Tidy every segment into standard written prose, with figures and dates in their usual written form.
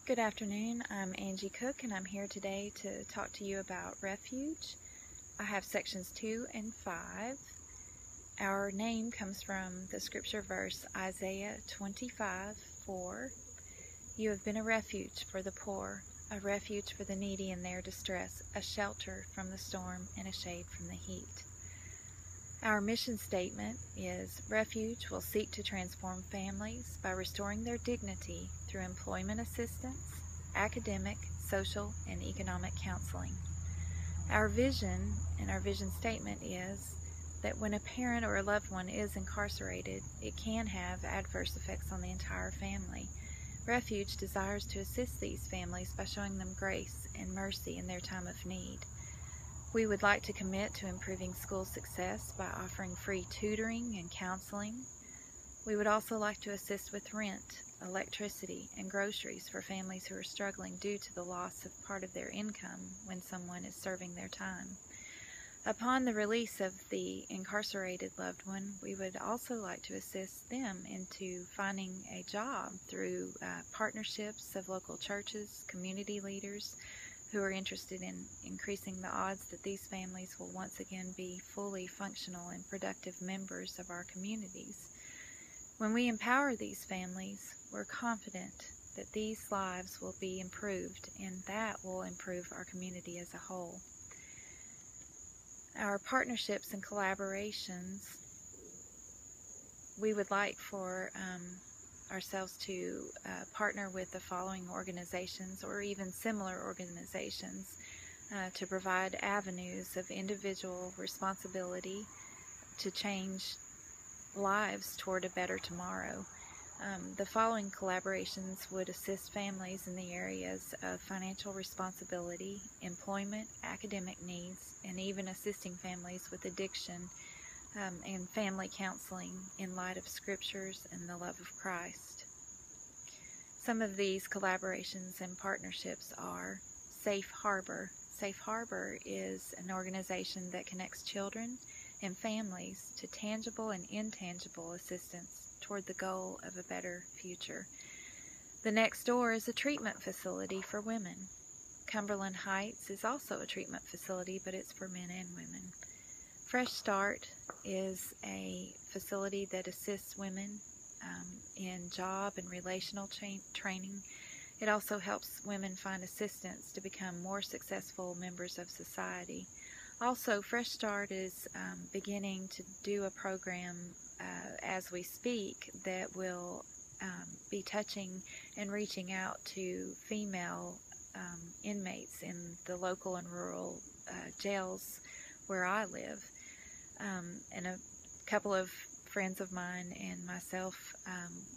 Good afternoon. I'm Angie Cook, and I'm here today to talk to you about refuge. I have sections 2 and 5. Our name comes from the scripture verse Isaiah 25:4. You have been a refuge for the poor, a refuge for the needy in their distress, a shelter from the storm and a shade from the heat. Our mission statement is Refuge will seek to transform families by restoring their dignity through employment assistance, academic, social, and economic counseling. Our vision and our vision statement is that when a parent or a loved one is incarcerated, it can have adverse effects on the entire family. Refuge desires to assist these families by showing them grace and mercy in their time of need. We would like to commit to improving school success by offering free tutoring and counseling. We would also like to assist with rent, electricity, and groceries for families who are struggling due to the loss of part of their income when someone is serving their time. Upon the release of the incarcerated loved one, we would also like to assist them into finding a job through partnerships of local churches, community leaders, who are interested in increasing the odds that these families will once again be fully functional and productive members of our communities. When we empower these families, we're confident that these lives will be improved, and that will improve our community as a whole. Our partnerships and collaborations, we would like for ourselves to partner with the following organizations or even similar organizations to provide avenues of individual responsibility to change lives toward a better tomorrow. The following collaborations would assist families in the areas of financial responsibility, employment, academic needs, and even assisting families with addiction and family counseling in light of scriptures and the love of Christ. Some of these collaborations and partnerships are Safe Harbor. Safe Harbor is an organization that connects children and families to tangible and intangible assistance toward the goal of a better future. The Next Door is a treatment facility for women. Cumberland Heights is also a treatment facility, but it's for men and women. Fresh Start is a facility that assists women in job and relational training. It also helps women find assistance to become more successful members of society. Also, Fresh Start is beginning to do a program as we speak that will be touching and reaching out to female inmates in the local and rural jails where I live. And a couple of friends of mine and myself,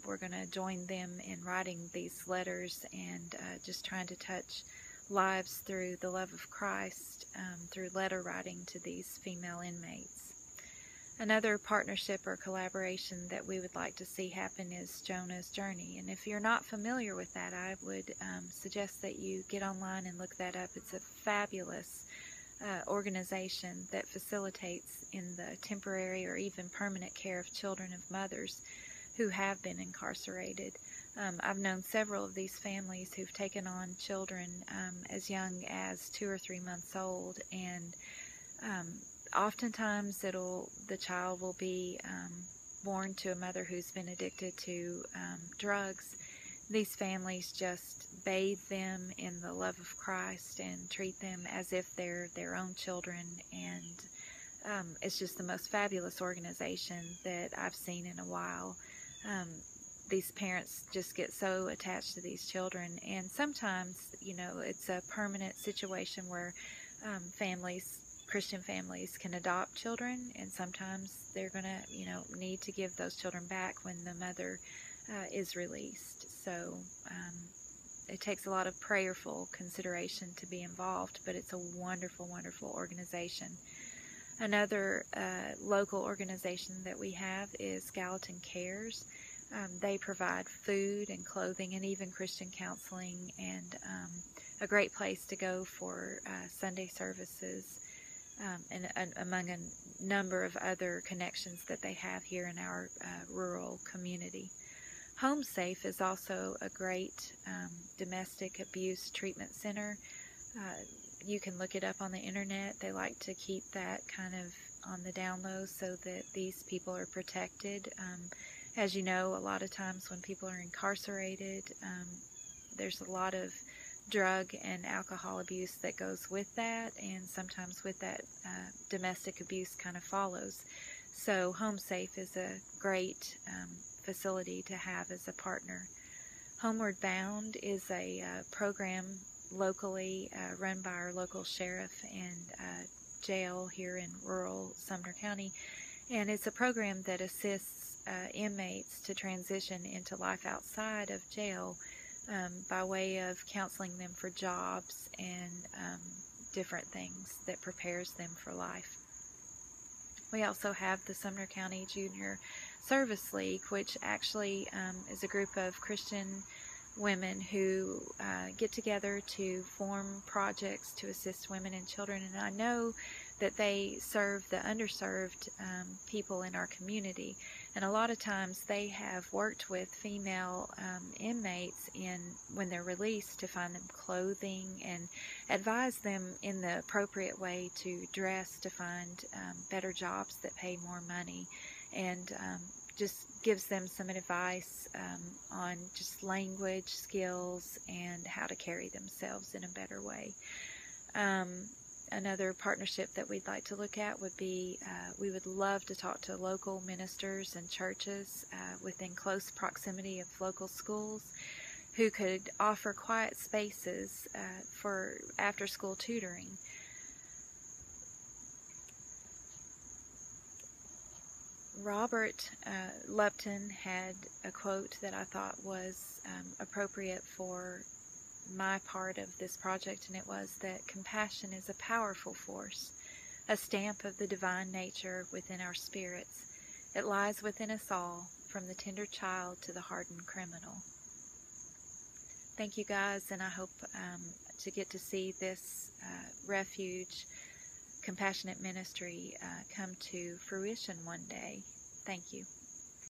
we're going to join them in writing these letters and just trying to touch lives through the love of Christ through letter writing to these female inmates. Another partnership or collaboration that we would like to see happen is Jonah's Journey. And if you're not familiar with that, I would suggest that you get online and look that up. It's a fabulous organization that facilitates in the temporary or even permanent care of children of mothers who have been incarcerated. I've known several of these families who've taken on children as young as 2 or 3 months old, and oftentimes the child will be born to a mother who's been addicted to drugs. These families just bathe them in the love of Christ and treat them as if they're their own children, and it's just the most fabulous organization that I've seen in a while. These parents just get so attached to these children, and sometimes, it's a permanent situation where Christian families can adopt children, and sometimes they're going to, need to give those children back when the mother is released. So it takes a lot of prayerful consideration to be involved, but it's a wonderful, wonderful organization. Another local organization that we have is Gallatin Cares. They provide food and clothing and even Christian counseling, and a great place to go for Sunday services, and among a number of other connections that they have here in our rural community. Home Safe is also a great domestic abuse treatment center. You can look it up on the internet. They like to keep that kind of on the down low so that these people are protected. As you know, a lot of times when people are incarcerated, there's a lot of drug and alcohol abuse that goes with that, and sometimes with that domestic abuse kind of follows. So Home Safe is a great facility to have as a partner. Homeward Bound is a program locally run by our local sheriff and jail here in rural Sumner County, and it's a program that assists inmates to transition into life outside of jail by way of counseling them for jobs and different things that prepares them for life. We also have the Sumner County Junior Service League, which actually is a group of Christian women who get together to form projects to assist women and children. And I know that they serve the underserved people in our community. And a lot of times they have worked with female inmates when they're released to find them clothing and advise them in the appropriate way to dress to find better jobs that pay more money, and just gives them some advice on just language skills and how to carry themselves in a better way. Another partnership that we'd like to look at would be we would love to talk to local ministers and churches within close proximity of local schools who could offer quiet spaces for after-school tutoring. Robert Lupton had a quote that I thought was appropriate for my part of this project, and it was that compassion is a powerful force, a stamp of the divine nature within our spirits. It lies within us all, from the tender child to the hardened criminal. Thank you guys, and I hope to get to see this refuge compassionate ministry come to fruition one day. Thank you.